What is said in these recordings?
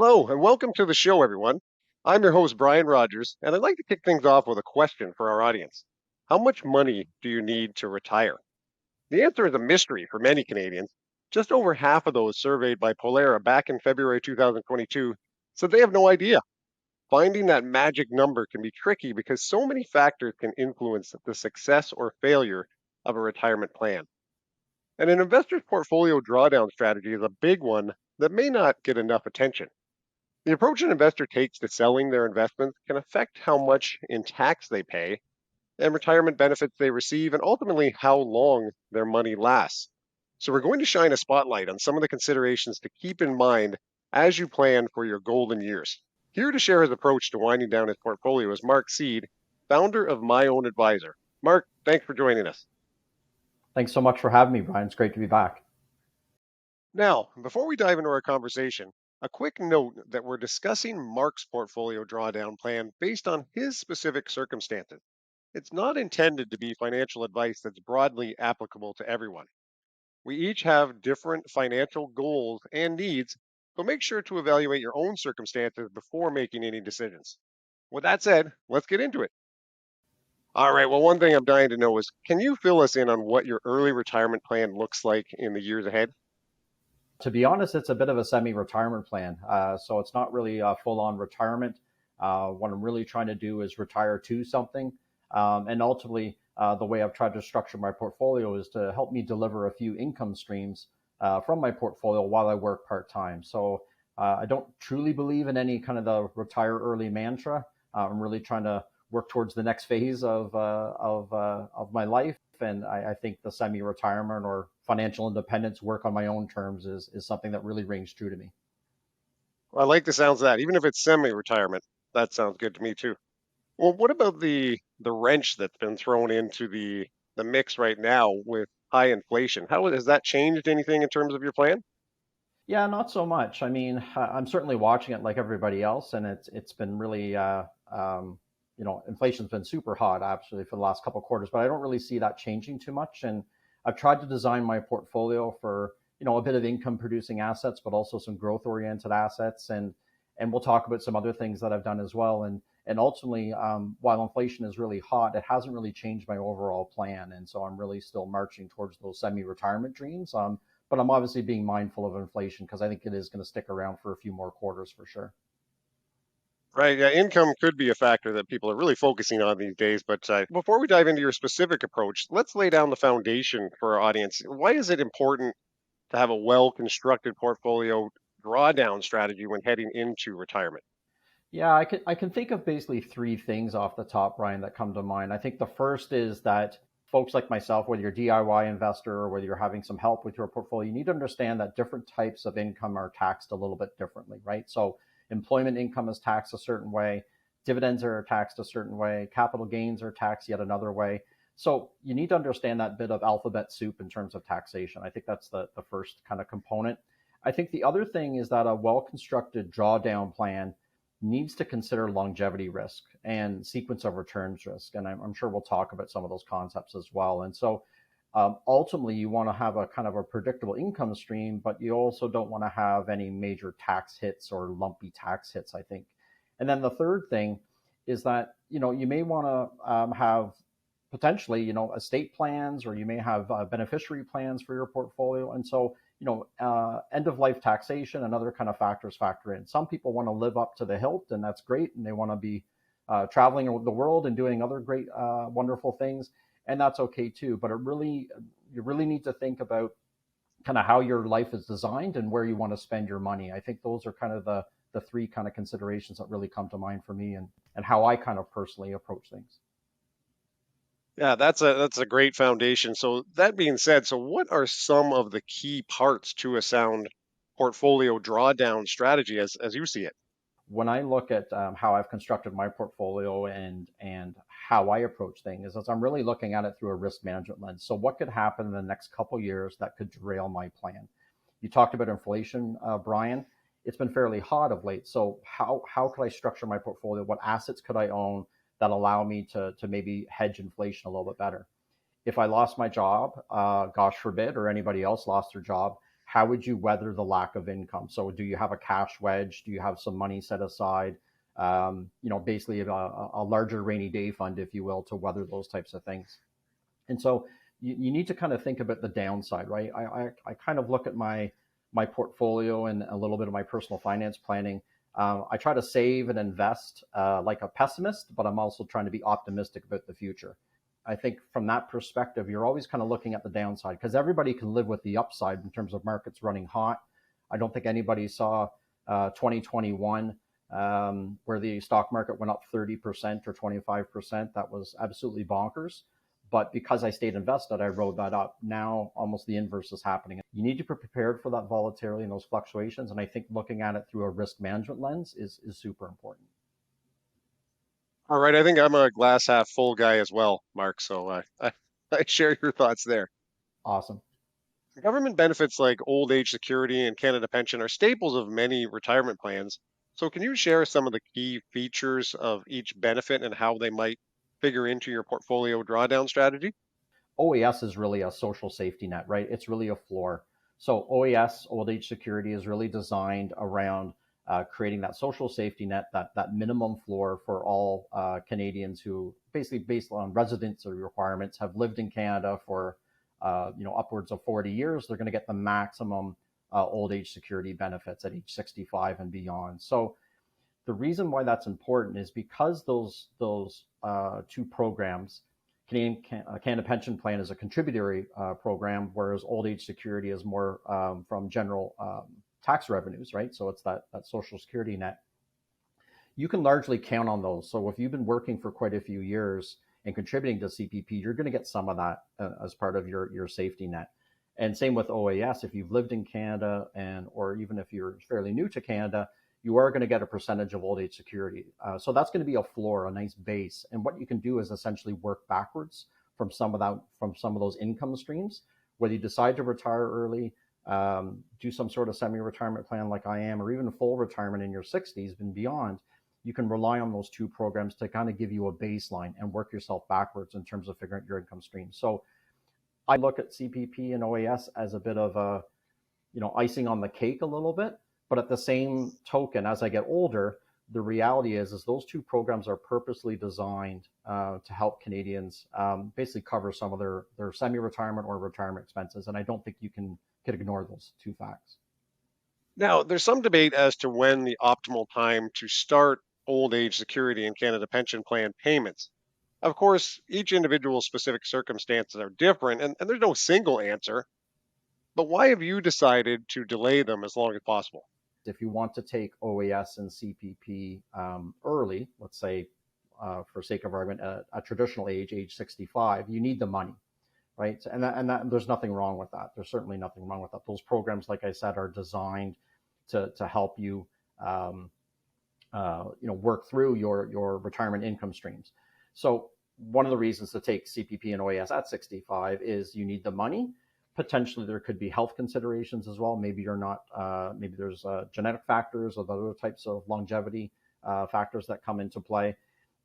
Hello, and welcome to the show, everyone. I'm your host, Brian Rogers, and I'd like to kick things off with a question for our audience. How much money do you need to retire? The answer is a mystery for many Canadians. Just over half of those surveyed by Polera back in February 2022 said they have no idea. Finding that magic number can be tricky because so many factors can influence the success or failure of a retirement plan. And an investor's portfolio drawdown strategy is a big one that may not get enough attention. The approach an investor takes to selling their investments can affect how much in tax they pay and retirement benefits they receive, and ultimately how long their money lasts. So, we're going to shine a spotlight on some of the considerations to keep in mind as you plan for your golden years. Here to share his approach to winding down his portfolio is Mark Seed, founder of My Own Advisor. Mark, thanks for joining us. Thanks so much for having me, Brian. It's great to be back. Now, before we dive into our conversation, a quick note that we're discussing Mark's portfolio drawdown plan based on his specific circumstances. It's not intended to be financial advice that's broadly applicable to everyone. We each have different financial goals and needs, so make sure to evaluate your own circumstances before making any decisions. With that said, let's get into it. All right, well, one thing I'm dying to know is can you fill us in on what your early retirement plan looks like in the years ahead? To be honest, it's a bit of a semi-retirement plan. So it's not really a full-on retirement. What I'm really trying to do is retire to something. And ultimately, the way I've tried to structure my portfolio is to help me deliver a few income streams from my portfolio while I work part-time. So I don't truly believe in any kind of the retire early mantra. I'm really trying to work towards the next phase of my life. And I think the semi-retirement or financial independence, work on my own terms, is something that really rings true to me. Well, I like the sounds of that. Even if it's semi-retirement, that sounds good to me too. Well, what about the wrench that's been thrown into the mix right now with high inflation? How has that changed anything in terms of your plan? Yeah, not so much. I mean, I'm certainly watching it like everybody else, and it's been really, inflation's been super hot actually for the last couple of quarters, but I don't really see that changing too much. And I've tried to design my portfolio for a bit of income producing assets, but also some growth oriented assets, and we'll talk about some other things that I've done as well. And ultimately, while inflation is really hot, it hasn't really changed my overall plan, and so I'm really still marching towards those semi-retirement dreams. But I'm obviously being mindful of inflation because I think it is going to stick around for a few more quarters for sure. Right. Yeah, income could be a factor that people are really focusing on these days. But before we dive into your specific approach, let's lay down the foundation for our audience. Why is it important to have a well-constructed portfolio drawdown strategy when heading into retirement? Yeah, I can think of basically three things off the top, Brian, that come to mind. I think the first is that folks like myself, whether you're a DIY investor or whether you're having some help with your portfolio, you need to understand that different types of income are taxed a little bit differently, right? So employment income is taxed a certain way, dividends are taxed a certain way, capital gains are taxed yet another way. So you need to understand that bit of alphabet soup in terms of taxation. I think that's the first kind of component. I think the other thing is that a well-constructed drawdown plan needs to consider longevity risk and sequence of returns risk. And I'm sure we'll talk about some of those concepts as well. And so ultimately, you want to have a kind of a predictable income stream, but you also don't want to have any major tax hits or lumpy tax hits, I think. And then the third thing is that, you may want to have potentially, estate plans, or you may have beneficiary plans for your portfolio. And so, end of life taxation and other kind of factors factor in. Some people want to live up to the hilt, and that's great. And they want to be traveling the world and doing other great, wonderful things. And that's okay too. But you really need to think about kind of how your life is designed and where you want to spend your money. I think those are kind of the three kind of considerations that really come to mind for me, and how I kind of personally approach things. Yeah, that's a great foundation. So that being said, so what are some of the key parts to a sound portfolio drawdown strategy as you see it? When I look at how I've constructed my portfolio and how I approach things, is I'm really looking at it through a risk management lens. So what could happen in the next couple of years that could derail my plan? You talked about inflation, Brian. It's been fairly hot of late. So how could I structure my portfolio? What assets could I own that allow me to maybe hedge inflation a little bit better? If I lost my job, gosh forbid, or anybody else lost their job, how would you weather the lack of income? So do you have a cash wedge? Do you have some money set aside? Basically a larger rainy day fund, if you will, to weather those types of things. And so you need to kind of think about the downside, right? I kind of look at my portfolio and a little bit of my personal finance planning. I try to save and invest like a pessimist, but I'm also trying to be optimistic about the future. I think from that perspective, you're always kind of looking at the downside because everybody can live with the upside in terms of markets running hot. I don't think anybody saw 2021 where the stock market went up 30% or 25%. That was absolutely bonkers. But because I stayed invested, I rode that up. Now almost the inverse is happening. You need to be prepared for that volatility and those fluctuations. And I think looking at it through a risk management lens is super important. All right, I think I'm a glass half full guy as well, Mark. So I share your thoughts there. Awesome. Government benefits like old age security and Canada pension are staples of many retirement plans. So can you share some of the key features of each benefit and how they might figure into your portfolio drawdown strategy? OAS is really a social safety net, right? It's really a floor. So OAS, old age security, is really designed around creating that social safety net, that minimum floor for all Canadians who, basically based on residency requirements, have lived in Canada for upwards of 40 years. They're going to get the maximum old age security benefits at age 65 and beyond. So the reason why that's important is because those two programs, Canada Pension Plan is a contributory program, whereas old age security is more from general tax revenues, right? So it's that social security net. You can largely count on those. So if you've been working for quite a few years and contributing to CPP, you're going to get some of that as part of your safety net. And same with OAS. If you've lived in Canada or even if you're fairly new to Canada, you are going to get a percentage of old age security. So that's going to be a floor, a nice base. And what you can do is essentially work backwards from some of those income streams. Whether you decide to retire early, do some sort of semi-retirement plan like I am, or even full retirement in your 60s and beyond, you can rely on those two programs to kind of give you a baseline and work yourself backwards in terms of figuring out your income stream. So I look at CPP and OAS as a bit of a, icing on the cake a little bit. But at the same token, as I get older, the reality is those two programs are purposely designed to help Canadians basically cover some of their semi-retirement or retirement expenses. And I don't think you can ignore those two facts. Now, there's some debate as to when the optimal time to start old age security and Canada pension plan payments. Of course, each individual's specific circumstances are different, and there's no single answer. But why have you decided to delay them as long as possible? If you want to take OAS and CPP early, let's say, for sake of argument, a traditional age 65, you need the money, right? And there's nothing wrong with that. There's certainly nothing wrong with that. Those programs, like I said, are designed to help you, work through your retirement income streams. So one of the reasons to take CPP and OAS at 65 is you need the money. Potentially there could be health considerations as well. Maybe you're not, maybe there's genetic factors or other types of longevity factors that come into play.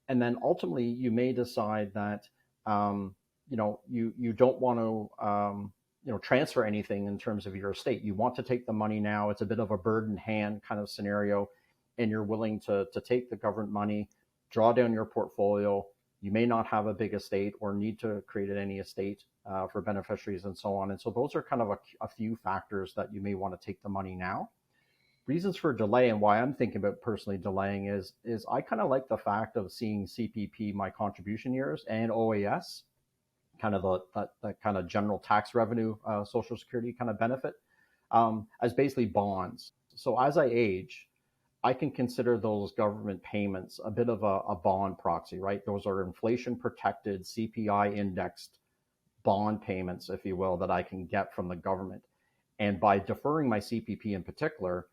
And then ultimately you may decide that, you don't want to, transfer anything in terms of your estate. You want to take the money now. It's a bit of a bird in hand kind of scenario. And you're willing to take the government money, draw down your portfolio. You may not have a big estate or need to create any estate for beneficiaries and so on. And so those are kind of a few factors that you may want to take the money now. Reasons for delay and why I'm thinking about personally delaying is I kind of like the fact of seeing CPP, my contribution years, and OAS, kind of that kind of general tax revenue, Social Security kind of benefit, as basically bonds. So as I age, I can consider those government payments a bit of a bond proxy, right? Those are inflation protected, CPI indexed bond payments, if you will, that I can get from the government. And by deferring my CPP in particular,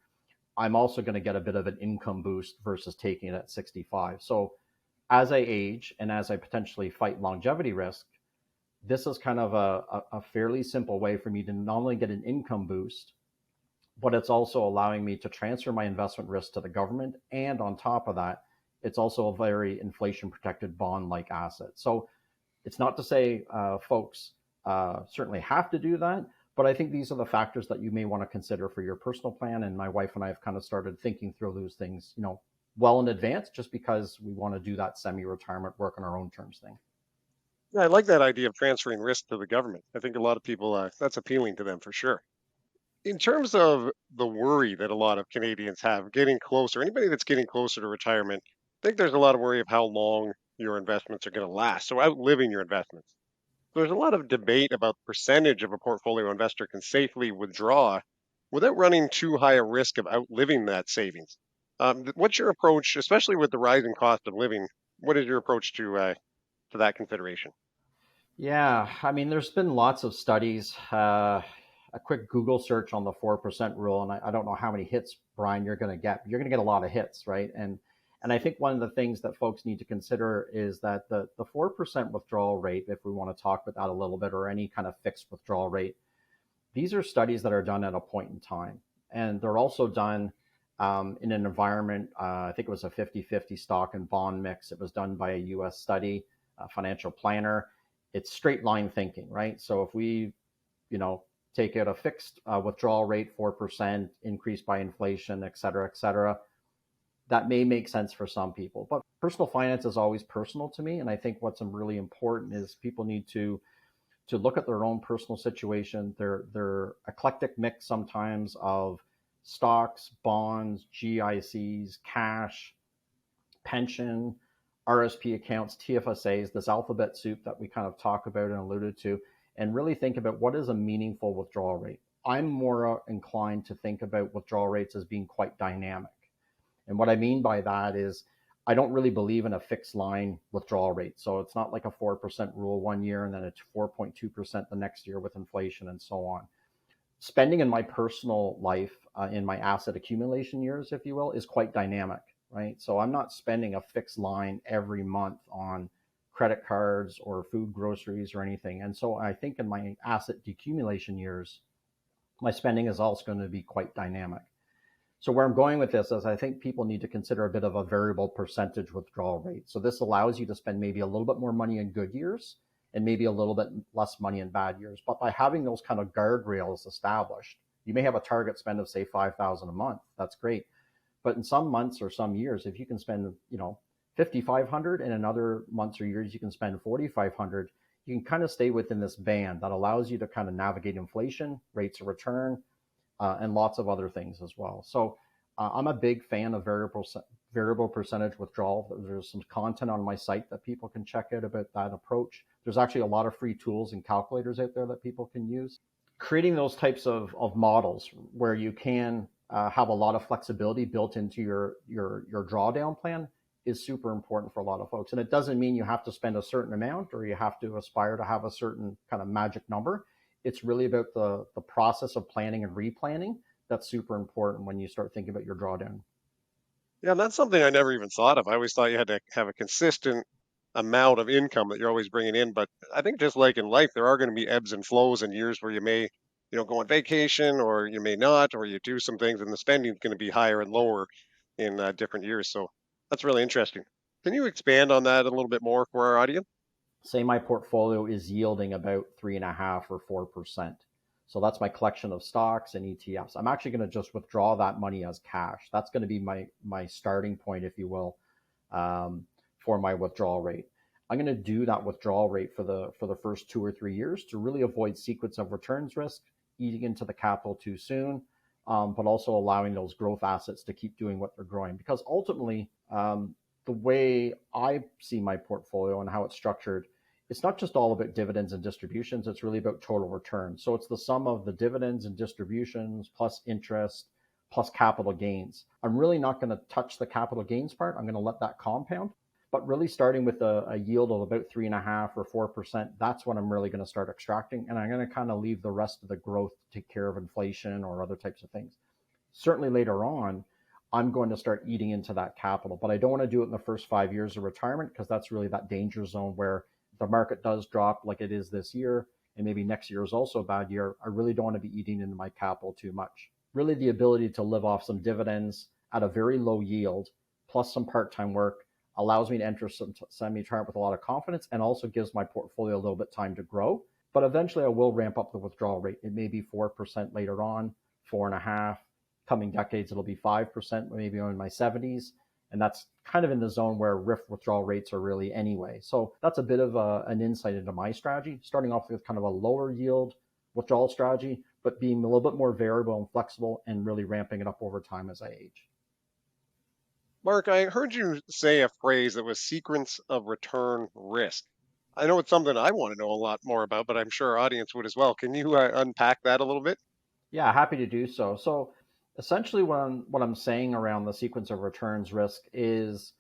I'm also going to get a bit of an income boost versus taking it at 65. So as I age and as I potentially fight longevity risk, this is kind of a fairly simple way for me to not only get an income boost, but it's also allowing me to transfer my investment risk to the government. And on top of that, it's also a very inflation protected bond-like asset. So it's not to say folks certainly have to do that, But I think these are the factors that you may want to consider for your personal plan. And my wife and I have kind of started thinking through those things, well in advance, just because we want to do that semi-retirement work on our own terms thing. Yeah, I like that idea of transferring risk to the government. I think a lot of people, that's appealing to them for sure. In terms of the worry that a lot of Canadians have getting closer, anybody that's getting closer to retirement, I think there's a lot of worry of how long your investments are going to last. So outliving your investments. There's a lot of debate about the percentage of a portfolio investor can safely withdraw without running too high a risk of outliving that savings. What's your approach, especially with the rising cost of living? What is your approach to that consideration? Yeah, I mean, there's been lots of studies. A quick Google search on the 4% rule, and I don't know how many hits, Brian, you're going to get. You're going to get a lot of hits, right? And I think one of the things that folks need to consider is that the 4% withdrawal rate, if we want to talk about that a little bit, or any kind of fixed withdrawal rate, these are studies that are done at a point in time. And they're also done in an environment, I think it was a 50-50 stock and bond mix. It was done by a US study, a financial planner. It's straight line thinking, right? So if we, take out a fixed withdrawal rate, 4%, increased by inflation, et cetera, that may make sense for some people. But personal finance is always personal to me. And I think what's really important is people need to look at their own personal situation, their eclectic mix sometimes of stocks, bonds, GICs, cash, pension, RSP accounts, TFSAs, this alphabet soup that we kind of talk about and alluded to, and really think about what is a meaningful withdrawal rate. I'm more inclined to think about withdrawal rates as being quite dynamic. And what I mean by that is I don't really believe in a fixed line withdrawal rate. So it's not like a 4% rule one year and then it's 4.2% the next year with inflation and so on. Spending in my personal life, in my asset accumulation years, if you will, is quite dynamic, right? So I'm not spending a fixed line every month on credit cards or food, groceries, or anything. And so I think in my asset decumulation years, my spending is also going to be quite dynamic. So where I'm going with this is I think people need to consider a bit of a variable percentage withdrawal rate. So this allows you to spend maybe a little bit more money in good years and maybe a little bit less money in bad years. But by having those kind of guardrails established, you may have a target spend of say $5,000 a month. That's great. But in some months or some years, if you can spend, $5,500, and in other months or years you can spend $4,500, you can kind of stay within this band that allows you to kind of navigate inflation, rates of return, and lots of other things as well. So I'm a big fan of variable percentage withdrawal. There's some content on my site that people can check out about that approach. There's actually a lot of free tools and calculators out there that people can use. Creating those types of models where you can have a lot of flexibility built into your drawdown plan is super important for a lot of folks. And it doesn't mean you have to spend a certain amount or you have to aspire to have a certain kind of magic number. It's really about the process of planning and replanning that's super important when you start thinking about your drawdown. Yeah, and that's something I never even thought of. I always thought you had to have a consistent amount of income that you're always bringing in. But I think just like in life, there are going to be ebbs and flows and years where you may, go on vacation or you may not, or you do some things and the spending is going to be higher and lower in different years. So that's really interesting. Can you expand on that a little bit more for our audience? Say my portfolio is yielding about 3.5 or 4%. So that's my collection of stocks and ETFs. I'm actually going to just withdraw that money as cash. That's going to be my starting point, if you will, for my withdrawal rate. I'm going to do that withdrawal rate for the first 2 or 3 years to really avoid sequence of returns risk, eating into the capital too soon, but also allowing those growth assets to keep doing what they're growing. Because ultimately, the way I see my portfolio and how it's structured, it's not just all about dividends and distributions. It's really about total return. So it's the sum of the dividends and distributions plus interest plus capital gains. I'm really not going to touch the capital gains part. I'm going to let that compound. But really starting with a yield of about 3.5 or 4%, that's when I'm really going to start extracting. And I'm going to kind of leave the rest of the growth to take care of inflation or other types of things. Certainly later on, I'm going to start eating into that capital. But I don't want to do it in the first 5 years of retirement because that's really that danger zone where the market does drop like it is this year, and maybe next year is also a bad year. I really don't want to be eating into my capital too much. Really the ability to live off some dividends at a very low yield, plus some part-time work, allows me to enter some semi-retirement with a lot of confidence and also gives my portfolio a little bit time to grow But eventually I will ramp up the withdrawal rate. It may be 4% later on, 4.5. Coming decades, it'll be 5%, maybe in my 70s. And that's kind of in the zone where RIF withdrawal rates are really anyway. So that's a bit of an insight into my strategy, starting off with kind of a lower yield withdrawal strategy, but being a little bit more variable and flexible and really ramping it up over time as I age. Mark, I heard you say a phrase that was sequence of return risk. I know it's something I want to know a lot more about, but I'm sure our audience would as well. Can you unpack that a little bit? Yeah, happy to do so. So essentially what I'm saying around the sequence of returns risk is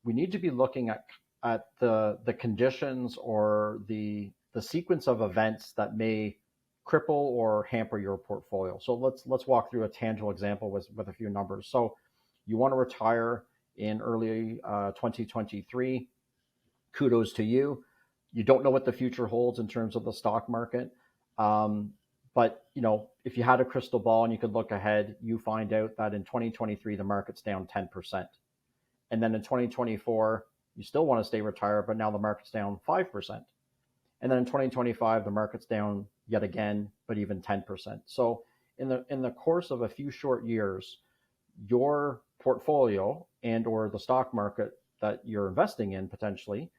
we need to be looking at the conditions or the sequence of events that may cripple or hamper your portfolio. So let's walk through a tangible example with a few numbers. So you want to retire in early 2023. Kudos to you. You don't know what the future holds in terms of the stock market. But if you had a crystal ball and you could look ahead, you find out that in 2023 the market's down 10%. And then in 2024, you still want to stay retired, but now the market's down 5%. And then in 2025, the market's down yet again, but even 10%. So in the course of a few short years, your portfolio and or the stock market that you're investing in potentially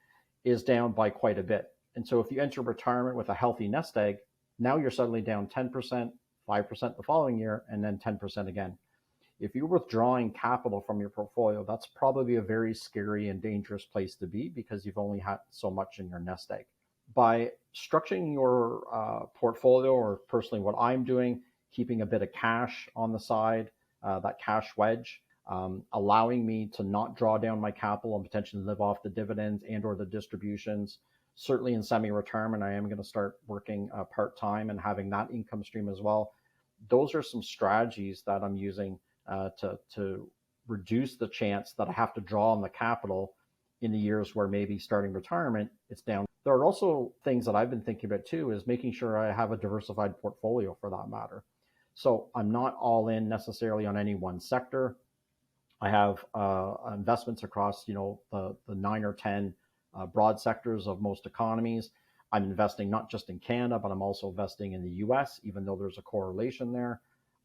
is down by quite a bit. And so if you enter retirement with a healthy nest egg, now you're suddenly down 10%, 5% the following year, and then 10% again. If you're withdrawing capital from your portfolio, that's probably a very scary and dangerous place to be because you've only had so much in your nest egg. By structuring your portfolio, or personally what I'm doing, keeping a bit of cash on the side, that cash wedge, allowing me to not draw down my capital and potentially live off the dividends and or the distributions. Certainly in semi-retirement, I am going to start working part-time and having that income stream as well. Those are some strategies that I'm using to reduce the chance that I have to draw on the capital in the years where maybe starting retirement, it's down. There are also things that I've been thinking about too, is making sure I have a diversified portfolio for that matter. So I'm not all in necessarily on any one sector. I have investments across, the 9 or 10 broad sectors of most economies. I'm investing not just in Canada, but I'm also investing in the US, even though there's a correlation there.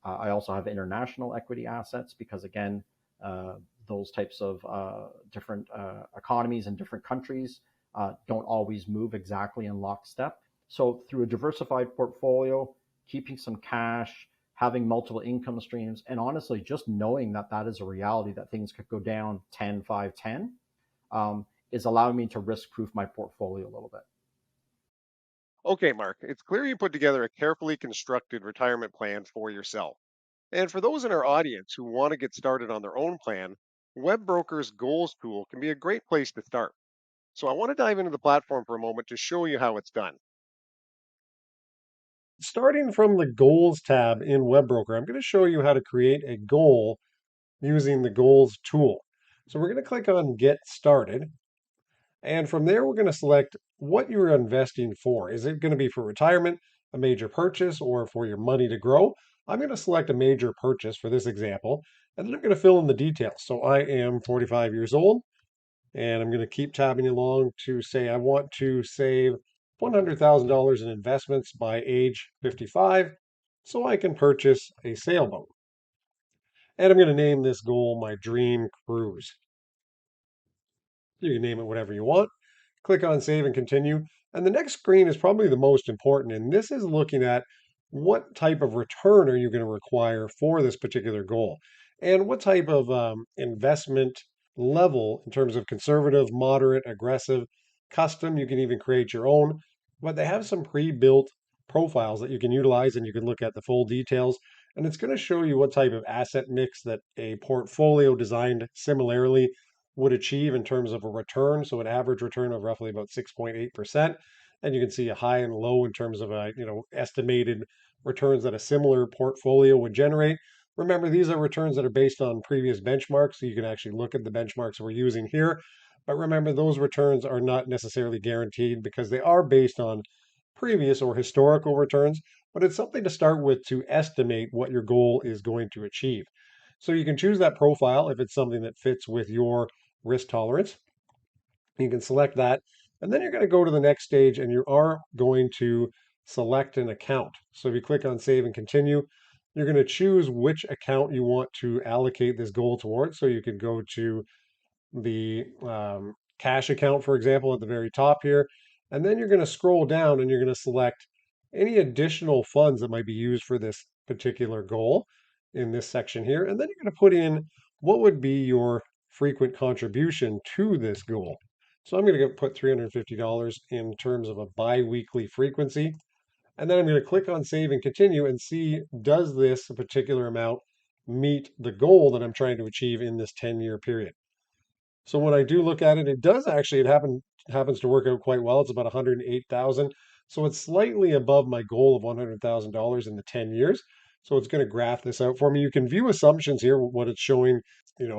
I also have international equity assets because, again, those types of different economies in different countries don't always move exactly in lockstep. So through a diversified portfolio, keeping some cash, having multiple income streams, and honestly, just knowing that that is a reality, that things could go down 10, 5, 10, is allowing me to risk-proof my portfolio a little bit. Okay, Mark, it's clear you put together a carefully constructed retirement plan for yourself. And for those in our audience who want to get started on their own plan, WebBroker's Goals tool can be a great place to start. So I want to dive into the platform for a moment to show you how it's done. Starting from the Goals tab in WebBroker, I'm going to show you how to create a goal using the Goals tool. So we're going to click on Get Started. And from there, we're going to select what you're investing for. Is it going to be for retirement, a major purchase, or for your money to grow? I'm going to select a major purchase for this example, and then I'm going to fill in the details. So I am 45 years old, and I'm going to keep tabbing along to say I want to save $100,000 in investments by age 55 so I can purchase a sailboat. And I'm going to name this goal my dream cruise. You can name it whatever you want. Click on Save and Continue. And the next screen is probably the most important. And this is looking at what type of return are you going to require for this particular goal? And what type of investment level in terms of conservative, moderate, aggressive, custom. You can even create your own. But they have some pre-built profiles that you can utilize and you can look at the full details. And it's going to show you what type of asset mix that a portfolio designed similarly would achieve in terms of a return. So an average return of roughly about 6.8%. And you can see a high and low in terms of estimated returns that a similar portfolio would generate. Remember, these are returns that are based on previous benchmarks, so you can actually look at the benchmarks we're using here. But remember, those returns are not necessarily guaranteed because they are based on previous or historical returns, but it's something to start with to estimate what your goal is going to achieve. So you can choose that profile if it's something that fits with your risk tolerance. You can select that. And then you're going to go to the next stage and you are going to select an account. So if you click on save and continue, you're going to choose which account you want to allocate this goal towards. So you could go to the cash account, for example, at the very top here. And then you're going to scroll down and you're going to select any additional funds that might be used for this particular goal in this section here. And then you're going to put in what would be your frequent contribution to this goal. So I'm going to put $350 in terms of a bi-weekly frequency. And then I'm going to click on save and continue and see, does this particular amount meet the goal that I'm trying to achieve in this 10-year period? So when I do look at it, it does actually, happens to work out quite well. It's about 108,000. So it's slightly above my goal of $100,000 in the 10 years. So it's going to graph this out for me. You can view assumptions here, what it's showing,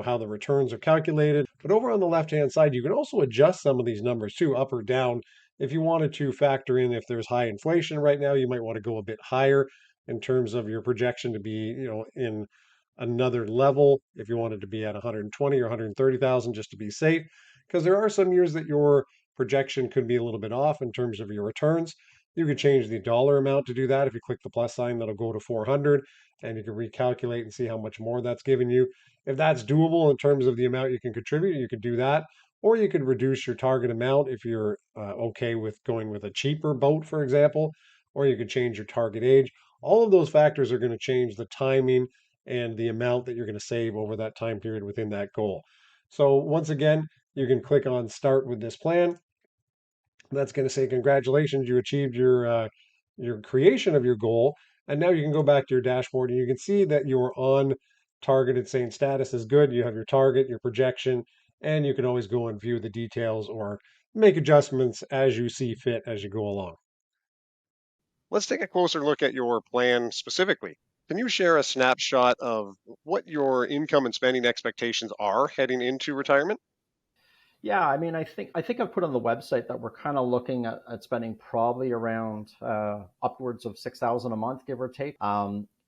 how the returns are calculated. But over on the left-hand side, you can also adjust some of these numbers too, up or down. If you wanted to factor in if there's high inflation right now, you might want to go a bit higher in terms of your projection to be, in another level if you wanted to be at 120 or 130,000 just to be safe, because there are some years that your projection could be a little bit off in terms of your returns. You could change the dollar amount to do that. If you click the plus sign, that'll go to 400 and you can recalculate and see how much more that's giving you. If that's doable in terms of the amount you can contribute, you could do that. Or you could reduce your target amount if you're okay with going with a cheaper boat, for example, or you could change your target age. All of those factors are going to change the timing and the amount that you're going to save over that time period within that goal. So once again, you can click on start with this plan. That's going to say congratulations, you achieved your creation of your goal. And now you can go back to your dashboard and you can see that you're on target. It's saying status is good. You have your target, your projection, and you can always go and view the details or make adjustments as you see fit as you go along. Let's take a closer look at your plan specifically. Can you share a snapshot of what your income and spending expectations are heading into retirement? Yeah, I mean, I think I've put on the website that we're kind of looking at spending probably around upwards of 6,000 a month, give or take.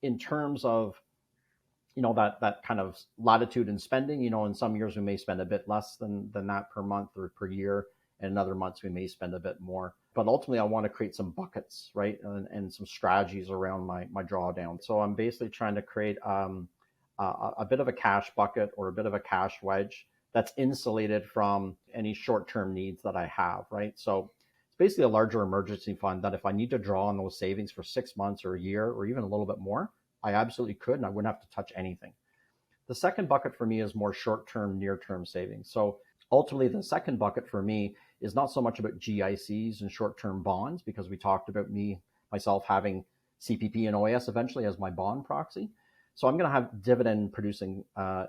In terms of that kind of latitude in spending, in some years we may spend a bit less than that per month or per year, and in other months we may spend a bit more. But ultimately, I want to create some buckets, right, and some strategies around my drawdown. So I'm basically trying to create a bit of a cash bucket or a bit of a cash wedge that's insulated from any short-term needs that I have, right? So it's basically a larger emergency fund that if I need to draw on those savings for 6 months or a year or even a little bit more, I absolutely could, and I wouldn't have to touch anything. The second bucket for me is more short-term, near-term savings. So ultimately, the second bucket for me is not so much about GICs and short-term bonds, because we talked about myself having CPP and OAS eventually as my bond proxy. So I'm going to have dividend producing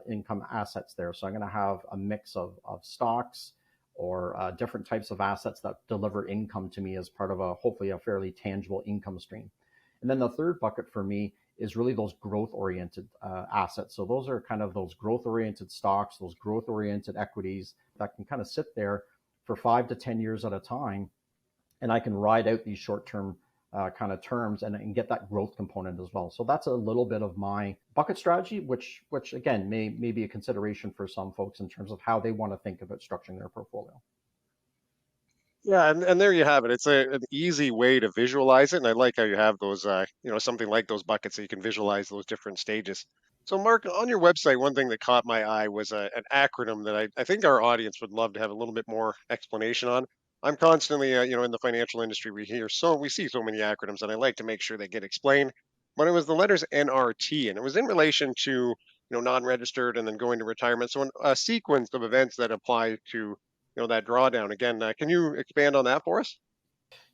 income assets there. So I'm going to have a mix of stocks or different types of assets that deliver income to me as part of hopefully a fairly tangible income stream. And then the third bucket for me is really those growth-oriented assets. So those are kind of those growth-oriented stocks, those growth-oriented equities that can kind of sit there for 5 to 10 years at a time. And I can ride out these short-term kind of terms and get that growth component as well. So that's a little bit of my bucket strategy, which again, may be a consideration for some folks in terms of how they want to think about structuring their portfolio. Yeah, and there you have it. It's an easy way to visualize it, and I like how you have those, something like those buckets so you can visualize those different stages. So, Mark, on your website, one thing that caught my eye was an acronym that I think our audience would love to have a little bit more explanation on. I'm constantly, in the financial industry, we see so many acronyms, and I like to make sure they get explained. But it was the letters NRT, and it was in relation to, non-registered and then going to retirement. So, a sequence of events that apply to that drawdown again. Can you expand on that for us?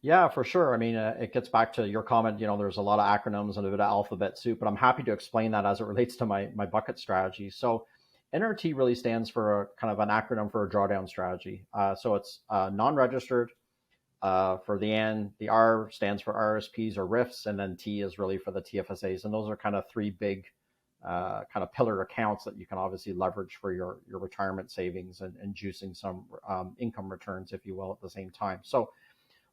Yeah, for sure. I mean, it gets back to your comment. There's a lot of acronyms and a bit of alphabet soup, but I'm happy to explain that as it relates to my bucket strategy. So, NRT really stands for a kind of an acronym for a drawdown strategy. So it's non-registered for the N. The R stands for RSPs or RIFs, and then T is really for the TFSAs. And those are kind of three big kind of pillar accounts that you can obviously leverage for your retirement savings and juicing some income returns, if you will, at the same time. So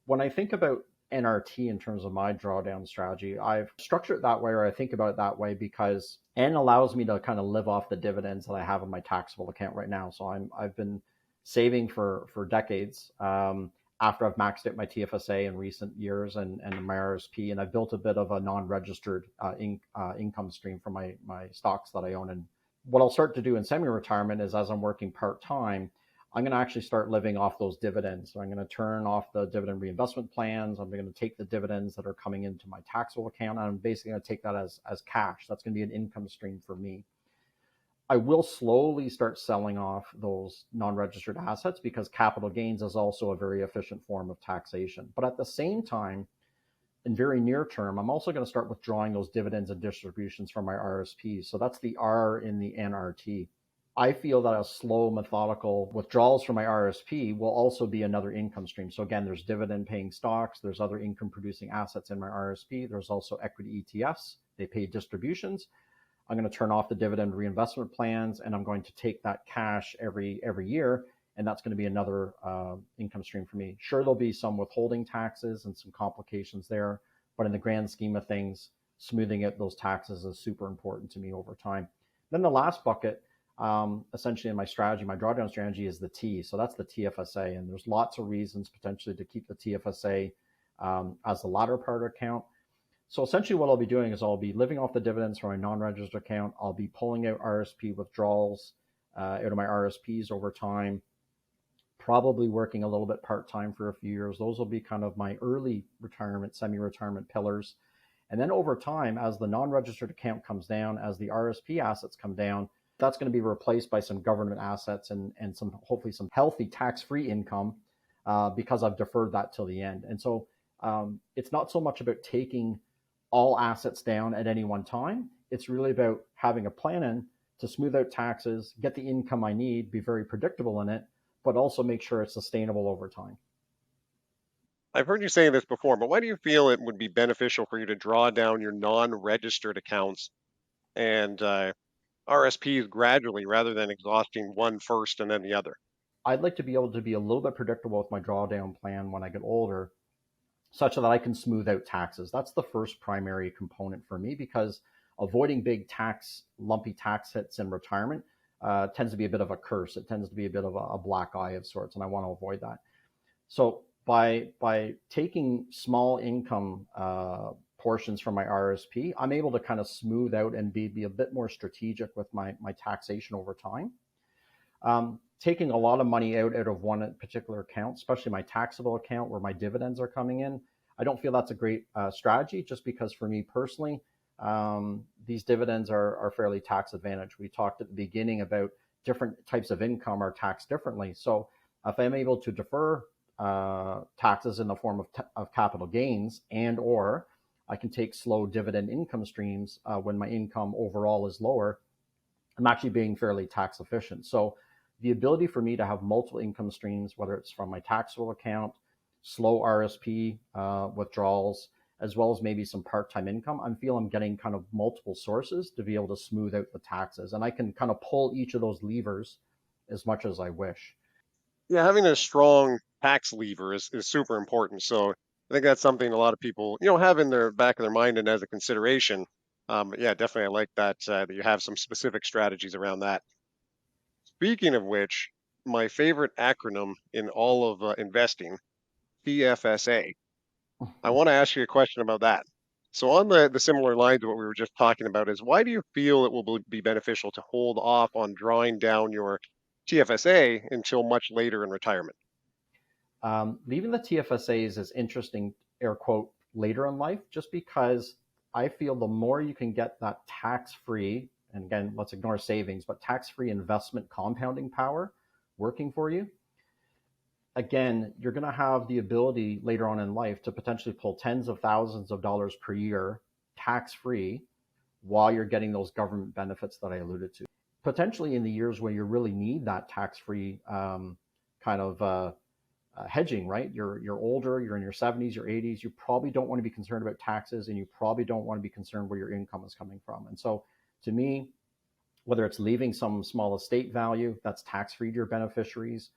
when I think about NRT in terms of my drawdown strategy, I've structured it that way, or I think about it that way, because N allows me to kind of live off the dividends that I have in my taxable account right now. So I've been saving for decades, after I've maxed out my TFSA in recent years and my RSP, and I've built a bit of a non-registered income stream from my stocks that I own. And what I'll start to do in semi-retirement is, as I'm working part-time, I'm going to actually start living off those dividends. So I'm going to turn off the dividend reinvestment plans. I'm going to take the dividends that are coming into my taxable account, and I'm basically going to take that as cash. That's going to be an income stream for me. I will slowly start selling off those non-registered assets because capital gains is also a very efficient form of taxation. But at the same time, in very near term, I'm also going to start withdrawing those dividends and distributions from my RSPs. So that's the R in the NRT. I feel that a slow, methodical withdrawals from my RSP will also be another income stream. So again, there's dividend paying stocks, there's other income producing assets in my RSP, there's also equity ETFs, they pay distributions. I'm going to turn off the dividend reinvestment plans, and I'm going to take that cash every year, and that's going to be another income stream for me. Sure, there'll be some withholding taxes and some complications there, but in the grand scheme of things, smoothing out those taxes is super important to me over time. Then the last bucket, essentially in my strategy, my drawdown strategy, is the T. So that's the TFSA, and there's lots of reasons potentially to keep the TFSA as the latter part account. So essentially what I'll be doing is I'll be living off the dividends from my non-registered account. I'll be pulling out RSP withdrawals out of my RSPs over time, probably working a little bit part-time for a few years. Those will be kind of my early retirement, semi-retirement pillars. And then over time, as the non-registered account comes down, as the RSP assets come down, that's going to be replaced by some government assets and some, hopefully some healthy tax-free income because I've deferred that till the end. And so it's not so much about taking all assets down at any one time. It's really about having a plan in to smooth out taxes, get the income I need, be very predictable in it, but also make sure it's sustainable over time. I've heard you say this before, but why do you feel it would be beneficial for you to draw down your non-registered accounts and RSPs gradually rather than exhausting one first and then the other? I'd like to be able to be a little bit predictable with my drawdown plan when I get older, such that I can smooth out taxes. That's the first primary component for me, because avoiding big lumpy tax hits in retirement tends to be a bit of a curse. It tends to be a bit of a black eye of sorts, and I want to avoid that. So by taking small income portions from my RSP, I'm able to kind of smooth out and be a bit more strategic with my taxation over time. Taking a lot of money out of one particular account, especially my taxable account where my dividends are coming in, I don't feel that's a great strategy, just because for me personally, these dividends are fairly tax advantaged. We talked at the beginning about different types of income are taxed differently. So if I'm able to defer taxes in the form of capital gains, and or I can take slow dividend income streams when my income overall is lower, I'm actually being fairly tax efficient. So the ability for me to have multiple income streams, whether it's from my taxable account, slow RSP withdrawals, as well as maybe some part-time income, I feel I'm getting kind of multiple sources to be able to smooth out the taxes. And I can kind of pull each of those levers as much as I wish. Yeah, having a strong tax lever is super important. So I think that's something a lot of people, have in their back of their mind and as a consideration. But yeah, definitely I like that that you have some specific strategies around that. Speaking of which, my favorite acronym in all of investing, TFSA. I want to ask you a question about that. So on the similar lines of what we were just talking about is, why do you feel it will be beneficial to hold off on drawing down your TFSA until much later in retirement? Leaving the TFSAs is interesting, air quote, later in life, just because I feel the more you can get that tax-free, and again, let's ignore savings, but tax-free investment compounding power working for you, again, you're going to have the ability later on in life to potentially pull tens of thousands of dollars per year tax-free while you're getting those government benefits that I alluded to. Potentially in the years where you really need that tax-free kind of hedging, right? You're older, you're in your 70s, your 80s, you probably don't want to be concerned about taxes, and you probably don't want to be concerned where your income is coming from. And so to me, whether it's leaving some small estate value that's tax-free to your beneficiaries,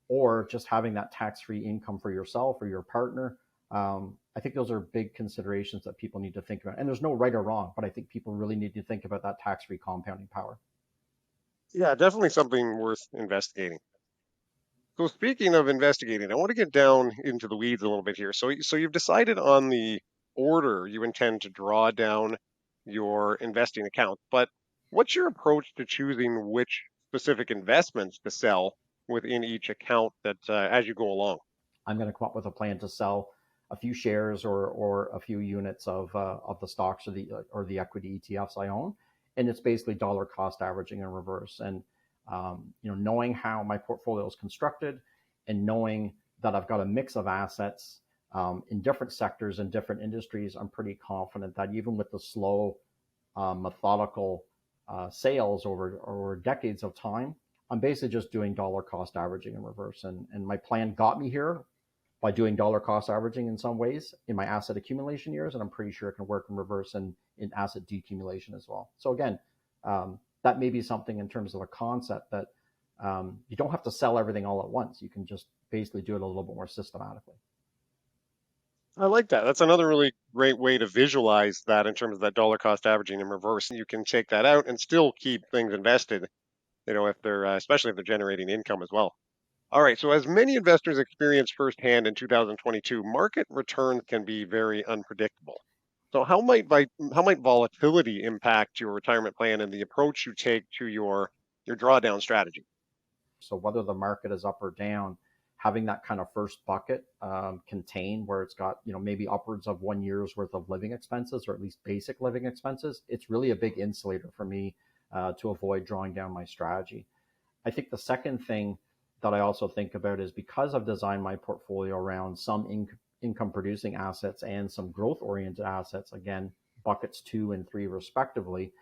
or just having that tax-free income for yourself or your partner, I think those are big considerations that people need to think about. And there's no right or wrong, but I think people really need to think about that tax-free compounding power. Yeah, definitely something worth investigating. So speaking of investigating, I want to get down into the weeds a little bit here. So you've decided on the order you intend to draw down your investing account, but what's your approach to choosing which specific investments to sell within each account that as you go along? I'm going to come up with a plan to sell a few shares or a few units of the stocks or the equity ETFs I own, and it's basically dollar cost averaging in reverse. And knowing how my portfolio is constructed, and knowing that I've got a mix of assets in different sectors and different industries, I'm pretty confident that even with the slow, methodical sales over decades of time, I'm basically just doing dollar cost averaging in reverse. And my plan got me here by doing dollar cost averaging in some ways in my asset accumulation years, and I'm pretty sure it can work in reverse and in asset decumulation as well. So again, that may be something in terms of a concept that you don't have to sell everything all at once. You can just basically do it a little bit more systematically. I like that. That's another really great way to visualize that in terms of that dollar cost averaging in reverse. You can take that out and still keep things invested, if they're, especially if they're generating income as well. All right. So as many investors experienced firsthand in 2022, market returns can be very unpredictable. So how might volatility impact your retirement plan and the approach you take to your drawdown strategy? So whether the market is up or down, having that kind of first bucket contained where it's got maybe upwards of 1 year's worth of living expenses, or at least basic living expenses, it's really a big insulator for me to avoid drawing down my strategy. I think the second thing that I also think about is, because I've designed my portfolio around some income producing assets and some growth oriented assets, again, buckets 2 and 3 respectively,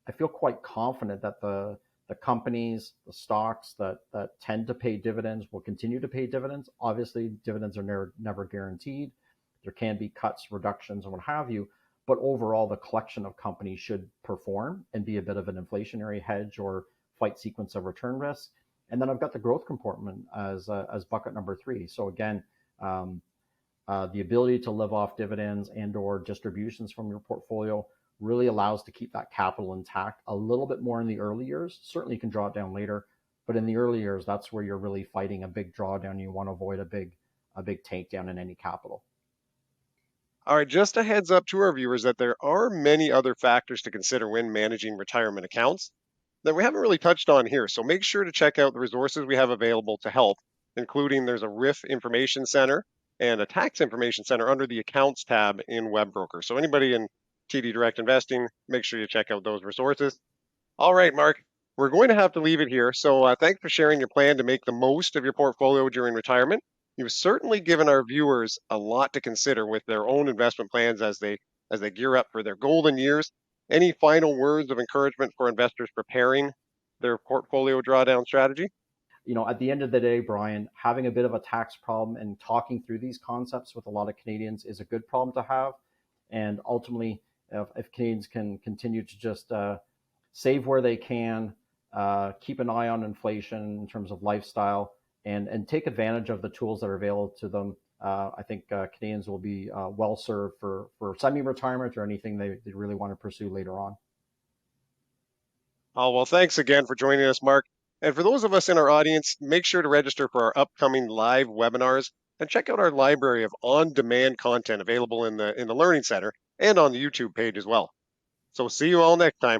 I feel quite confident that the companies, the stocks that tend to pay dividends will continue to pay dividends. Obviously, dividends are never guaranteed. There can be cuts, reductions, and what have you. But overall, the collection of companies should perform and be a bit of an inflationary hedge or fight sequence of return risk. And then I've got the growth compartment as bucket number 3. So again, the ability to live off dividends and or distributions from your portfolio really allows to keep that capital intact a little bit more in the early years. Certainly you can draw it down later, but in the early years, that's where you're really fighting a big drawdown. You want to avoid a big takedown in any capital. All right, just a heads up to our viewers that there are many other factors to consider when managing retirement accounts that we haven't really touched on here. So make sure to check out the resources we have available to help, including there's a RIF information center and a tax information center under the accounts tab in Webroker. So anybody in TD Direct Investing, make sure you check out those resources. All right, Mark, we're going to have to leave it here. So thanks for sharing your plan to make the most of your portfolio during retirement. You've certainly given our viewers a lot to consider with their own investment plans as they gear up for their golden years. Any final words of encouragement for investors preparing their portfolio drawdown strategy? At the end of the day, Brian, having a bit of a tax problem and talking through these concepts with a lot of Canadians is a good problem to have. And ultimately, if Canadians can continue to just save where they can, keep an eye on inflation in terms of lifestyle, and take advantage of the tools that are available to them, I think Canadians will be well served for semi-retirement or anything they really want to pursue later on. Oh, well, thanks again for joining us, Mark. And for those of us in our audience, make sure to register for our upcoming live webinars and check out our library of on-demand content available in the Learning Center and on the YouTube page as well. So see you all next time.